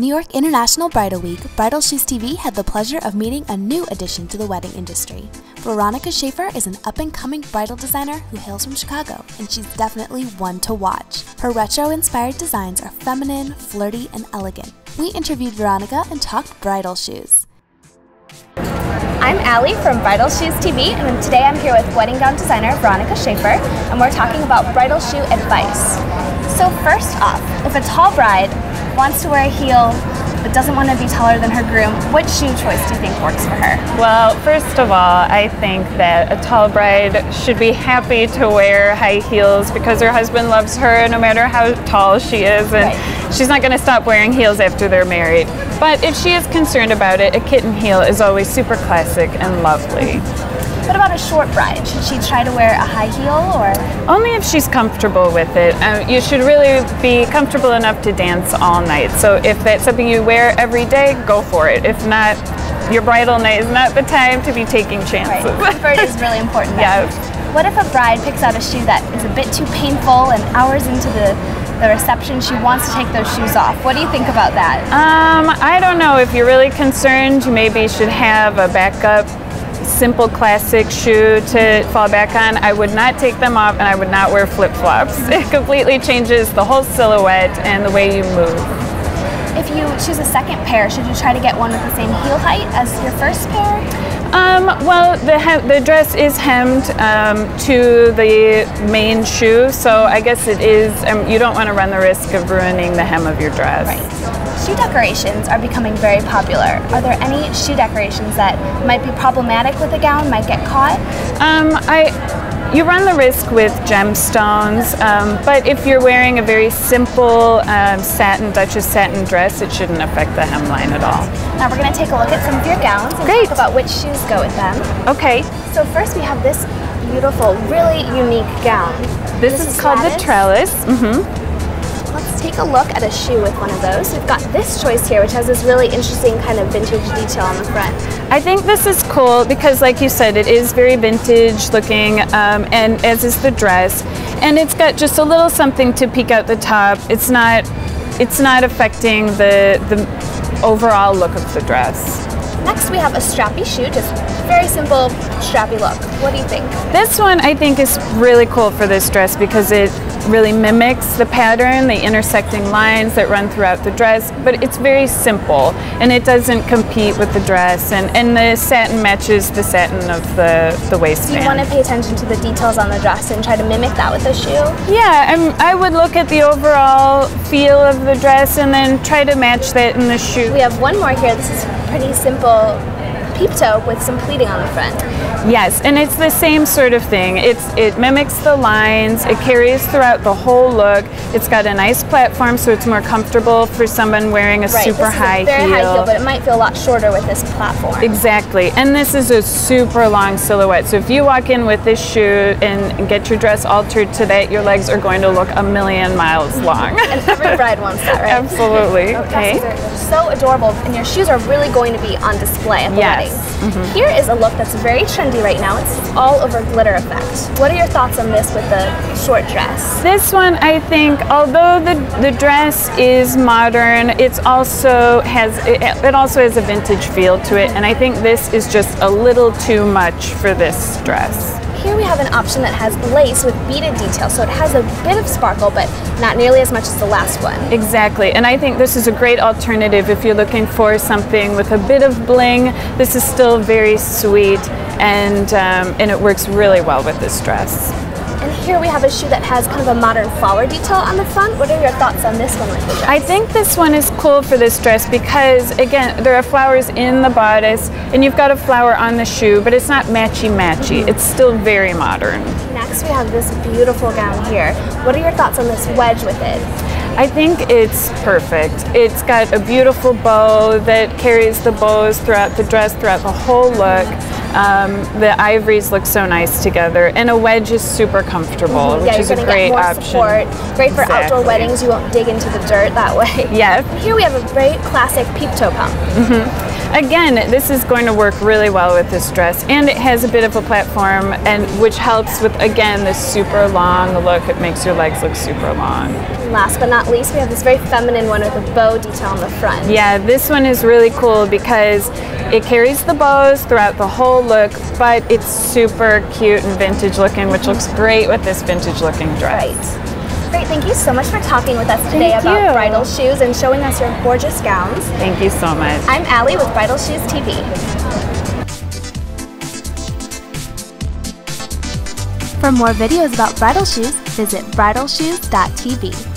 New York International Bridal Week, BridalShoesTV had the pleasure of meeting a new addition to the wedding industry. Veronica Sheaffer is an up-and-coming bridal designer who hails from Chicago, and she's definitely one to watch. Her retro-inspired designs are feminine, flirty, and elegant. We interviewed Veronica and talked bridal shoes. I'm Allie from BridalShoesTV, and today I'm here with wedding gown designer Veronica Sheaffer, and we're talking about bridal shoe advice. So first off, if a tall bride wants to wear a heel but doesn't want to be taller than her groom, what shoe choice do you think works for her? Well, first of all, I think that a tall bride should be happy to wear high heels because her husband loves her no matter how tall she is, and she's not going to stop wearing heels after they're married. But if she is concerned about it, a kitten heel is always super classic and lovely. What about a short bride? Should she try to wear a high heel or? Only if she's comfortable with it. You should really be comfortable enough to dance all night. So if that's something you wear every day, go for it. If not, your bridal night is not the time to be taking chances. Right. Comfort is really important. Yes. What if a bride picks out a shoe that is a bit too painful and hours into the reception she wants to take those shoes off? What do you think about that? I don't know. If you're really concerned, you maybe should have a backup simple classic shoe to fall back on. I would not take them off, and I would not wear flip-flops. It completely changes the whole silhouette and the way you move. If you choose a second pair, should you try to get one with the same heel height as your first pair? Well, the dress is hemmed to the main shoe, so I guess it is, you don't want to run the risk of ruining the hem of your dress. Right. Shoe decorations are becoming very popular. Are there any shoe decorations that might be problematic with a gown, might get caught? You run the risk with gemstones, but if you're wearing a very simple Duchess satin dress, it shouldn't affect the hemline at all. Now we're going to take a look at some of your gowns and talk about which shoes go with them. Okay. So first we have this beautiful, really unique gown. This is called the trellis. Let's take a look at a shoe with one of those. We've got this choice here, which has this really interesting kind of vintage detail on the front. I think this is cool because, like you said, it is very vintage looking, and as is the dress. And it's got just a little something to peek out the top. It's not affecting the overall look of the dress. Next we have a strappy shoe, just very simple strappy look. What do you think? This one I think is really cool for this dress because it really mimics the pattern, the intersecting lines that run throughout the dress, but it's very simple and it doesn't compete with the dress, and the satin matches the satin of the waistband. Do you want to pay attention to the details on the dress and try to mimic that with the shoe? Yeah, I would look at the overall feel of the dress and then try to match that in the shoe. We have one more here. This is pretty simple peep toe with some pleating on the front. Yes, and it's the same sort of thing. It mimics the lines, it carries throughout the whole look. It's got a nice platform, so it's more comfortable for someone wearing a super high heel. Very high heel, but it might feel a lot shorter with this platform. Exactly, and this is a super long silhouette, so if you walk in with this shoe and get your dress altered to that, your legs are going to look a million miles long. And every bride wants that, right? Absolutely. Okay. They're so adorable, and your shoes are really going to be on display at the wedding. Here is a look that's very trendy right now. It's all over glitter effect. What are your thoughts on this with the short dress? This one, I think, although the dress is modern, it also has a vintage feel to it, and I think this is just a little too much for this dress. Here we have an option that has lace with beaded detail, so it has a bit of sparkle, but not nearly as much as the last one. Exactly, and I think this is a great alternative if you're looking for something with a bit of bling. This is still very sweet, and it works really well with this dress. And here we have a shoe that has kind of a modern flower detail on the front. What are your thoughts on this one with the dress? I think this one is cool for this dress because, again, there are flowers in the bodice and you've got a flower on the shoe, but it's not matchy-matchy. It's still very modern. Next we have this beautiful gown here. What are your thoughts on this wedge with it? I think it's perfect. It's got a beautiful bow that carries the bows throughout the dress, throughout the whole look. The ivories look so nice together, and a wedge is super comfortable, which is a great option. Support. Great for outdoor weddings. You won't dig into the dirt that way. Yes. Here we have a very classic peep toe pump. Again, this is going to work really well with this dress, and it has a bit of a platform, and which helps with, again, this super long look. It makes your legs look super long. Last but not least, we have this very feminine one with a bow detail on the front. Yeah, this one is really cool because it carries the bows throughout the whole look, but it's super cute and vintage looking, which looks great with this vintage looking dress. Right. Great, thank you so much for talking with us today about bridal shoes and showing us your gorgeous gowns. Thank you so much. I'm Allie with Bridal Shoes TV. For more videos about bridal shoes, visit BridalShoes.tv.